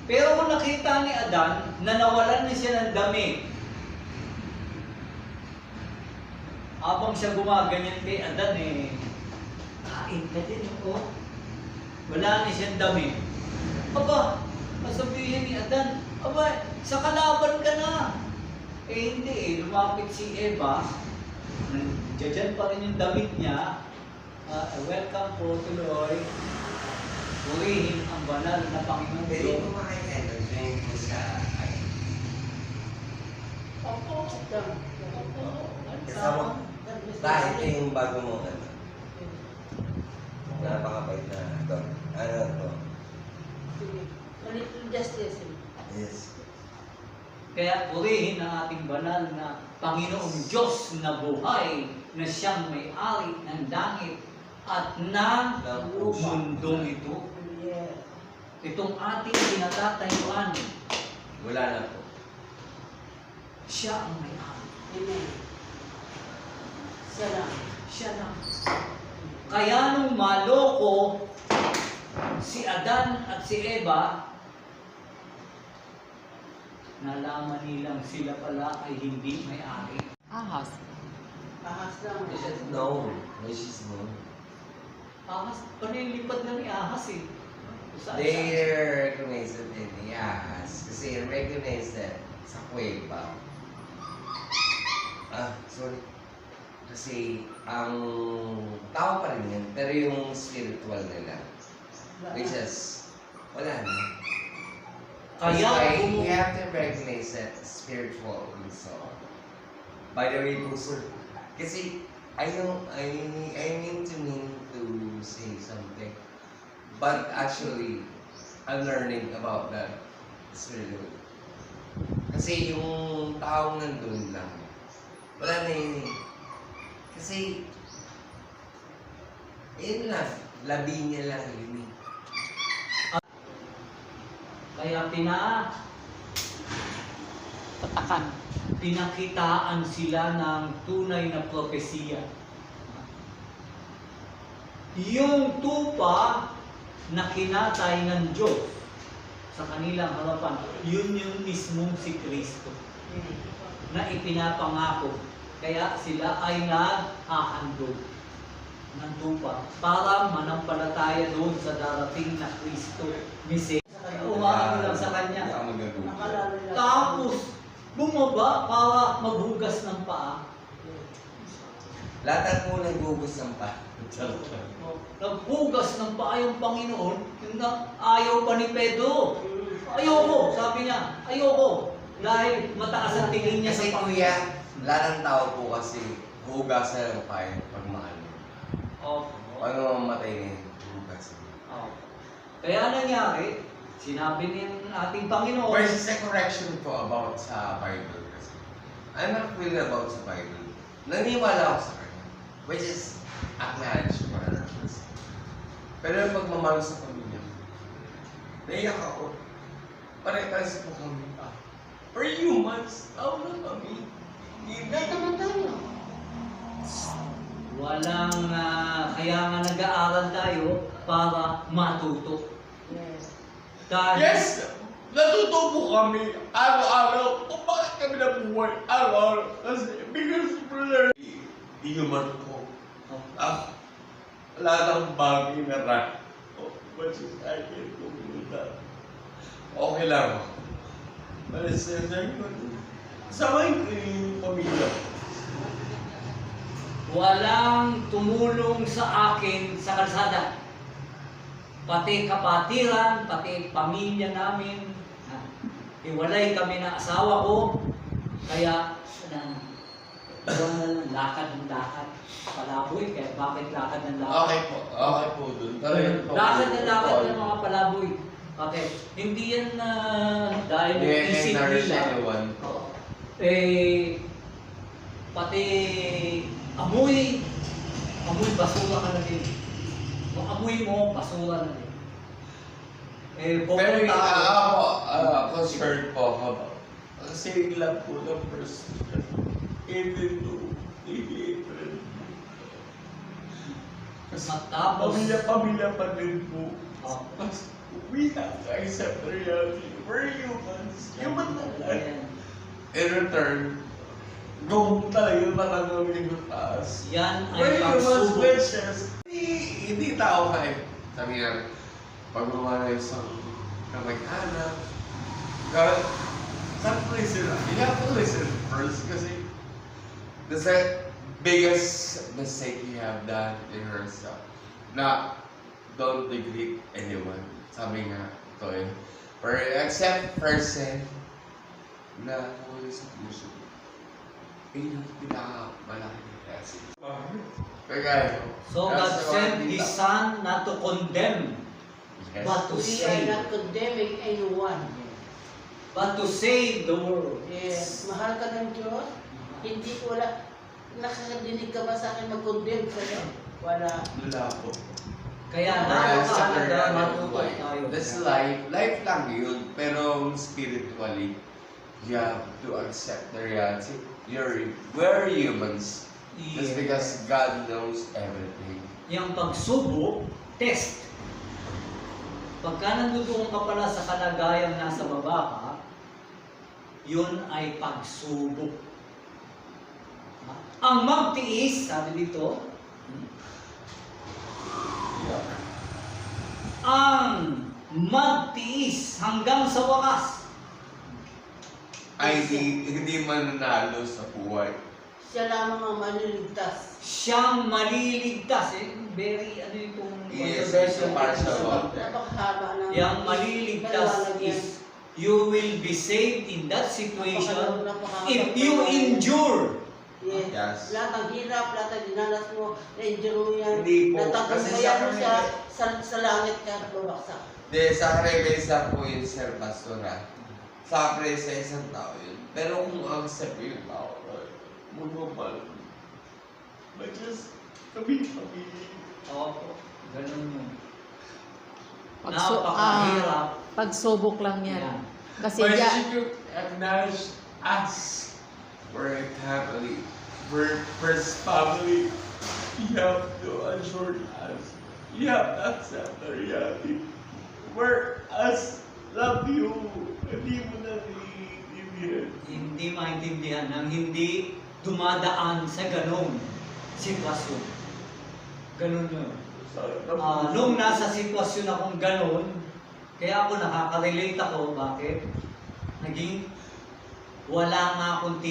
Pero kung nakita ni Adan na nawalan na siya ng damit, habang siya gumaganyan kay Adan kain ka din wala na siyang damit. Aba, masabihin ni Adan, aba, sa kalaban ka na. Hindi lumapit si Eva, nandiyan pa rin yung damit niya. Welcome po tuloy. Purihin ang banal na Panginoon. Pwede kumain ka, nag-drink mo sa Opo. kasama. Dahil ito yung bago mo, napakabait na ito. Ano ito? Justice. Yes. Kaya purihin ang ating banal na Panginoong Diyos na buhay, na siyang may-ari ng langit at ng mundong ito. Itong ating pinatatayuan, Wala na po. siya ang may-ari. Amen. Sarap. Siya lang. Kaya nung maloko si Adan at si Eva, nalaman nilang sila pala ay hindi may-ari. Ahas. Ahas lang. They should know. They should know. Ahas, panilipad na ni Ahas Saan? They recognize it in the ahas. Kasi recognize that sa kuweba. Sorry. Kasi ang tao pa rin yan, pero yung spiritual nila, which is, wala na. That's Kaya why you have to recognize that spiritual also. By the way, po, sir, kasi I mean to say something, but actually, I'm learning about that spiritual. Kasi yung taong nandun lang, wala na yun eh. Kasi, yun lang, labi niya lang yun eh. Kaya Tatakan. pinakitaan sila ng tunay na propesiya. Yung tupa na kinatay ng Diyos sa kanilang harapan, yun yung mismong si Kristo na ipinapangako. Kaya sila ay naghahandog ng tupa para manampalataya doon sa darating na Kristo. Umaano lang sa Kanya. Nakalala lang. Tapos, bumaba para maghugas ng paa. Lahat po naghugas ng pa. Naghugas ng paa yung Panginoon, yung ayaw pa ni Pedro. Ayoko, sabi niya, ayoko. Dahil mataas ang tingin niya Kasi sa Panginoon. kuya, lahat ng tao po kasi hugas na lang tayo pag mahal. Oh, Paano mamatay na yun? Hugas. oh. Kaya nangyari, sinabi ng ating Panginoon, Or is a correction po about sa Bible kasi. I'm not really about sa Bible. Naniwala ako sa kanya. Which is acknowledge ko na person. Pero yung pagmamahal sa pamilya, naiyak ako. Pare-pares po kami. For humans, tao na kami. Lahat naman tayo. walang, kaya nga nag-aaral tayo para matuto. Yes. Dahil, Yes! Natuto po kami araw-araw kung bakit kami nabuhay araw-araw. Kasi because brother, di human ko. Lahat ng bagay na ran. But I can do that. Okay lang. But it's samayin ko yung pamilya. walang tumulong sa akin sa kalsada. Pati kapatiran, pati pamilya namin. Iwalay kami na asawa ko. Kaya, lakad ng lakad. Palaboy, kaya bakit lakad ng lakad? Okay po dun. Lakad ng lakad ng mga palaboy. Okay. Hindi yan dahil isip nila. Oo. Pati amoy basura ka na din. Kung amoy mo, basura na din. Pero Pupunta ako. concerned po ako. Kasi lang po ng person. Even though they hatred. Kasi Matapos, pamilya pa din po. Oh. we have to accept the reality. We're humans. Human lang. Ayan. In return, kung talaga matanong yung taas, Yan we're ay humans, pagsubok. wishes. Hindi tao kayo. Sabi nga, pag gumawa ng isang kamag-anak, listen, you have to listen first kasi that's the biggest mistake you have done in yourself. Na don't degrade anyone. Sabi nga, ito eh. Or accept person na wala sa puso. Yun ang pinakamalaki kasi. Kaya, So God sent His Son not to condemn, yes. but to We are save. not condemning anyone. But to save the world. Yes. Mahal ka ng Diyos. Hindi wala. Nakakadinig ka ba sa akin mag-condemn sa'yo? Wala. Wala po. Kaya That's napakahalaga matuto tayo. That's life. Life lang yun. Pero spiritually, you have to accept the reality. We're humans. That's Yeah. because God knows everything. Yung pagsubok, test. Pagka nandudoon ka pala sa kalagayang nasa baba ka, yun ay pagsubok. Ang magtiis, sabi dito, ang magtiis hanggang sa wakas. Ay, hindi mananalo sa buhay. Siya lamang ang maniligtas. Siyang maliligtas. Very, ano itong Yes, controversial it's a partial issue. one. Napakahaba ng... Yang maliligtas Maliwanag yan. is you will be saved in that situation Napakahaba- if you endure. Yes. Yes. Lahat ng hirap, lahat ng dinanas mo, na-endure mo yan. Hindi po. Natagumpayan mo Kasi siya sa sa langit ka at babaksak. De, sa regresa po yun, Sir Pastor, ha? Sa sa isang tao yun. Pero kung ang accept yung tao, magmamahal. But just, kami. Opo, ganun yun. Pagsu- Napakahirap. Pagsubok lang yan. Yan. Kasi But ya, you acknowledge us. We're a family. We're first family. You have to assure us. You have to accept the reality. We're us. Love you. Hindi mo na naiintindihan. Hindi maintindihan ng hindi dumadaan sa ganung sitwasyon. Ganun yun. Nung nasa sitwasyon akong ganun, kaya ako nakaka-relate ako, bakit? Naging wala nga akong